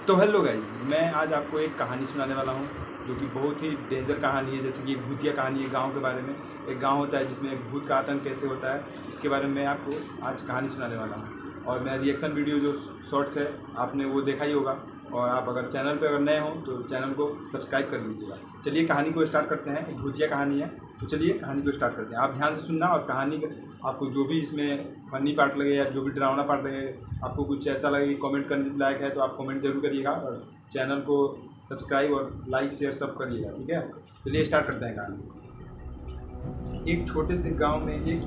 तो hello guys, मैं आज आपको एक कहानी सुनाने वाला हूँ जो कि बहुत ही डेंजर कहानी है। जैसे कि एक भूतिया कहानी है गांव के बारे में। एक गांव होता है जिसमें एक भूत का आतंक कैसे होता है, इसके बारे में मैं आपको आज कहानी सुनाने वाला हूँ। और मेरा रिएक्शन वीडियो जो शॉर्ट्स है आपने वो देखा ही होगा। और आप अगर चैनल पर अगर नए हों तो चैनल को सब्सक्राइब कर लीजिएगा। चलिए कहानी को स्टार्ट करते हैं। एक भूतिया कहानी है, तो चलिए कहानी को स्टार्ट करते हैं। आप ध्यान से सुनना और कहानी आपको जो भी इसमें फनी पार्ट लगे या जो भी डरावना पार्ट लगे, आपको कुछ ऐसा लगे कमेंट करने लायक है तो आप कमेंट जरूर करिएगा और चैनल को सब्सक्राइब और लाइक शेयर सब करिएगा, ठीक है। चलिए स्टार्ट करते हैं कहानी। एक छोटे से गांव में एक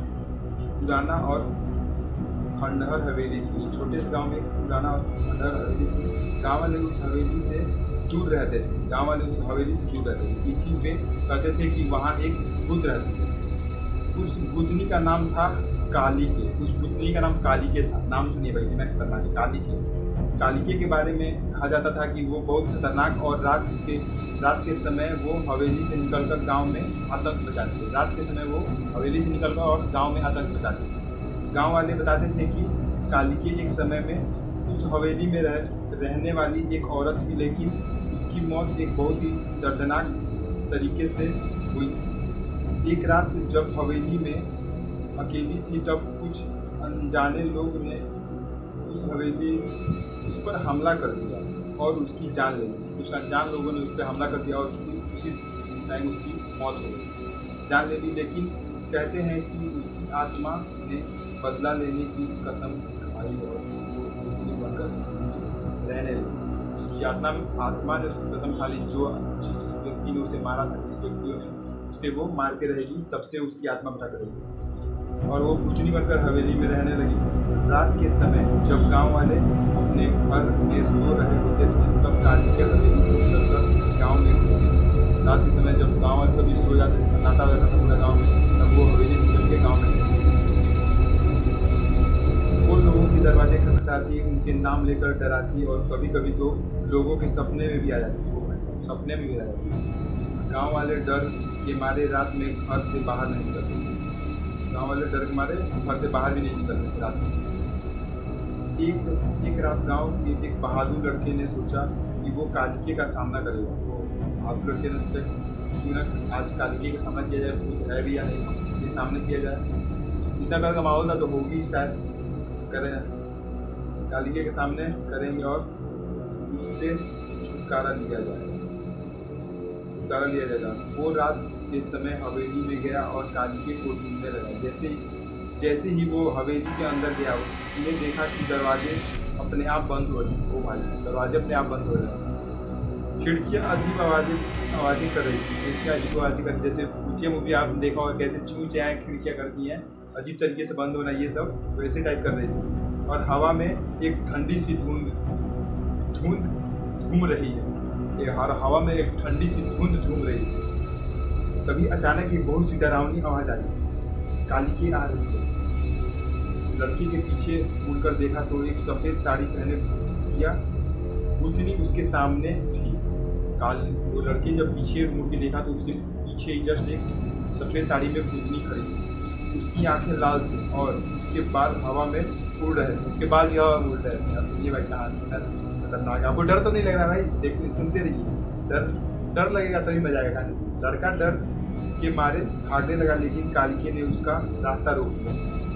पुराना और खंडहर हवेली थी। छोटे से गांव में एक पुराना और खंडहर हवेली थी। गाँव वाले उस हवेली से दूर रहते थे। क्योंकि वे कहते थे कि वहाँ एक भूत रहती है। उस भूतनी का नाम था कालिके था। नाम सुनिए भाई, मैं खतरनाक है। कालिके के बारे में कहा जाता था कि वो बहुत खतरनाक और रात के समय वो हवेली से निकलकर गांव में आतंक मचाते थे। रात के समय वो हवेली से निकलकर और गांव में आतंक मचाते थे। गांव वाले बताते थे कि कालिके एक समय में उस हवेली में रहने वाली एक औरत थी, लेकिन उसकी मौत एक बहुत ही दर्दनाक तरीके से हुई थी। एक रात जब हवेली में अकेली थी तब कुछ अनजाने लोग ने उस पर हमला कर दिया और उसकी जान ले ली। कुछ अनजान लोगों ने उस पर हमला कर दिया और उसी टाइम उसकी मौत हो गई, जान ले ली। लेकिन कहते हैं कि उसकी आत्मा ने बदला लेने की कसम खाई और वो बनकर रहने लगी। उसकी आत्मा ने उसकी कसम खा ली, जिस व्यक्ति ने उसे मारा था, जिस व्यक्तियों ने उसे वो मार के रहेगी, तब से उसकी आत्मा भटक रहेगी और वो भूतनी बनकर हवेली में रहने लगी। रात के समय जब गांव वाले अपने घर में सो रहे होते थे तब कालिके हवेली से निकलकर गाँव में घूमते थे। रात के समय जब गाँव वाले सभी सो जाते थे, सन्नाटा रहता था पूरा गाँव में, तब वो हवेली से निकल के गाँव में वो लोगों के दरवाजे खटखटाती, उनके नाम लेकर डराती और कभी कभी तो लोगों के सपने में भी आ जाती। वो सपने में भी आ जाती। गाँव वाले डर के मारे रात में घर से बाहर नहीं निकलते। गाँव वाले डर के मारे घर से बाहर भी नहीं निकलते रात में। एक रात गाँव के एक बहादुर लड़के ने सोचा कि वो कालिके का सामना करेगा। वो बहादुर लड़के ने सोचा क्यों ना आज कालिके का सामना किया जाए, भूत है भी या नहीं, ये सामने किया जाए। इतना डर का माहौल था तो होगी शायद, करें कालिके के सामने करेंगे और उससे छुटकारा लिया जाएगा। वो रात के समय हवेली में गया और कालिके को ढूंढने लगा। जैसे ही वो हवेली के अंदर गया, उसने देखा कि दरवाजे अपने आप बंद हो रहे। ओ भाई, दरवाजे अपने आप बंद हो रहे। खिड़कियाँ अजीब आवाज़ें कर रही थी। खिड़कियाँ अजीब आवाज़ें कर, जैसे भूतिया मूवी आप देखा होगा कैसे चूँ चाय खिड़कियाँ करती हैं, अजीब तरीके से बंद होना, ये सब वैसे टाइप कर रही थी। और हवा में एक ठंडी सी धुंध घूम रही है। हवा में एक ठंडी सी धुंध घूम रही है। तभी अचानक एक बहुत सी डरावनी आवाज़ आई। कालिके आ रही है। लड़की के पीछे मुड़कर देखा तो एक सफ़ेद साड़ी पहने भूतनी उसके सामने थी। वो लड़की जब पीछे मुड़ के देखा तो उसके पीछे ही जस्ट एक सफ़ेद साड़ी में भूतनी खड़ी थी। उसकी आंखें लाल थी और उसके बाल हवा में उड़ रहे थे। सुनिए भाई कहानी खतरनाक। आपको डर तो नहीं लग रहा भाई? देखने सुनते रहिए। डर लगेगा तभी मजा आएगा खाने से। लड़का डर के मारे भागने लगा, लेकिन कालिके ने उसका रास्ता रोक दिया।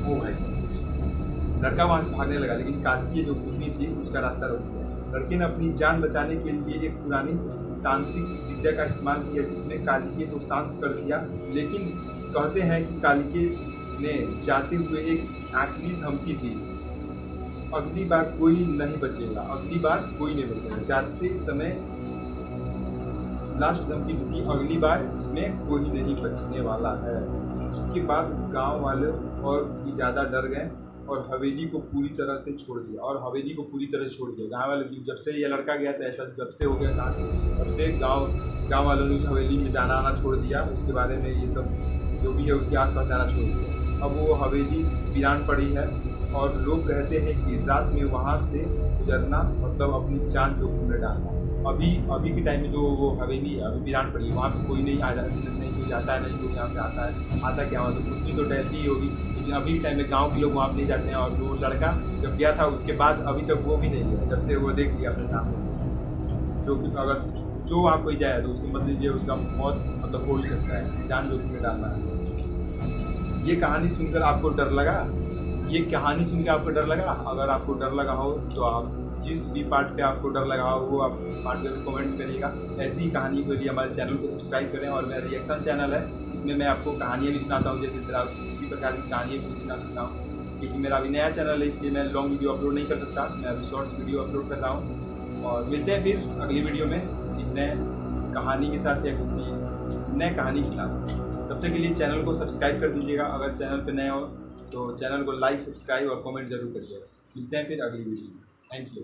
ओ भाई साहब, लड़का वहाँ से भागने लगा लेकिन कालिके जो भूतनी थी उसका रास्ता रोक दिया। लड़के ने अपनी जान बचाने के लिए एक पुरानी तांत्रिक विद्या का इस्तेमाल किया, जिसने कालिके को शांत कर दिया। लेकिन कहते हैं कि कालिके ने जाते हुए एक आखिरी धमकी दी, अगली बार कोई नहीं बचेगा। जाते समय लास्ट धमकी दी, अगली बार इसमें कोई नहीं बचने वाला है। उसके बाद गांव वाले और भी ज़्यादा डर गए और हवेली को पूरी तरह से छोड़ दिया। गांव वाले जब से ये लड़का गया था, ऐसा जब से हो गया था, तब से गांव वालों ने उस हवेली में जाना आना छोड़ दिया। उसके बारे में ये सब जो भी है उसके आसपास जाना छोड़ दिया। अब वो हवेली वीरान पड़ी है और लोग कहते हैं कि रात में वहाँ से गुजरना मतलब अपनी जान जोखिम में डालना। अभी के टाइम में जो वो हवेली अभी वीरान पड़ी है, वहाँ पे कोई नहीं जाता है, नहीं कोई यहाँ से आता है। आता क्या मतलब भूतनी तो टहलती ही होगी, अभी टाइम में गांव के लोग वहाँ पे नहीं जाते हैं, और वो लड़का जब गया था उसके बाद अभी तक वो भी नहीं गया, जब से वो देख लिया अपने सामने से। जो कि अगर जो वहाँ कोई जाए तो उसको मत लीजिए, उसका मौत मतलब हो ही सकता है, जान जोखिम में डालना है। ये कहानी सुनकर आपको डर लगा? ये कहानी सुन के आपको डर लगा? अगर आपको डर लगा हो तो आप जिस भी पार्ट पे आपको डर लगा हो वो आप पार्ट जरूर कमेंट करिएगा। ऐसी ही कहानी के लिए हमारे चैनल को सब्सक्राइब करें, और मेरा रिएक्शन चैनल है, इसमें मैं आपको कहानियाँ भी सुनाता हूँ, जैसे तरह किसी प्रकार की कहानियाँ भी सुना सकता हूँ, क्योंकि मेरा अभी नया चैनल है इसलिए मैं लॉन्ग वीडियो अपलोड नहीं कर सकता, मैं अभी शॉर्ट्स वीडियो अपलोड करता हूँ। और मिलते हैं फिर अगली वीडियो में किसी नए कहानी के साथ या किसी नए कहानी के साथ। तब तक के लिए चैनल को सब्सक्राइब कर दीजिएगा, अगर चैनल पर नए हो तो चैनल को लाइक, सब्सक्राइब और कमेंट जरूर करिएगा। मिलते हैं फिर अगली वीडियो में। Thank you.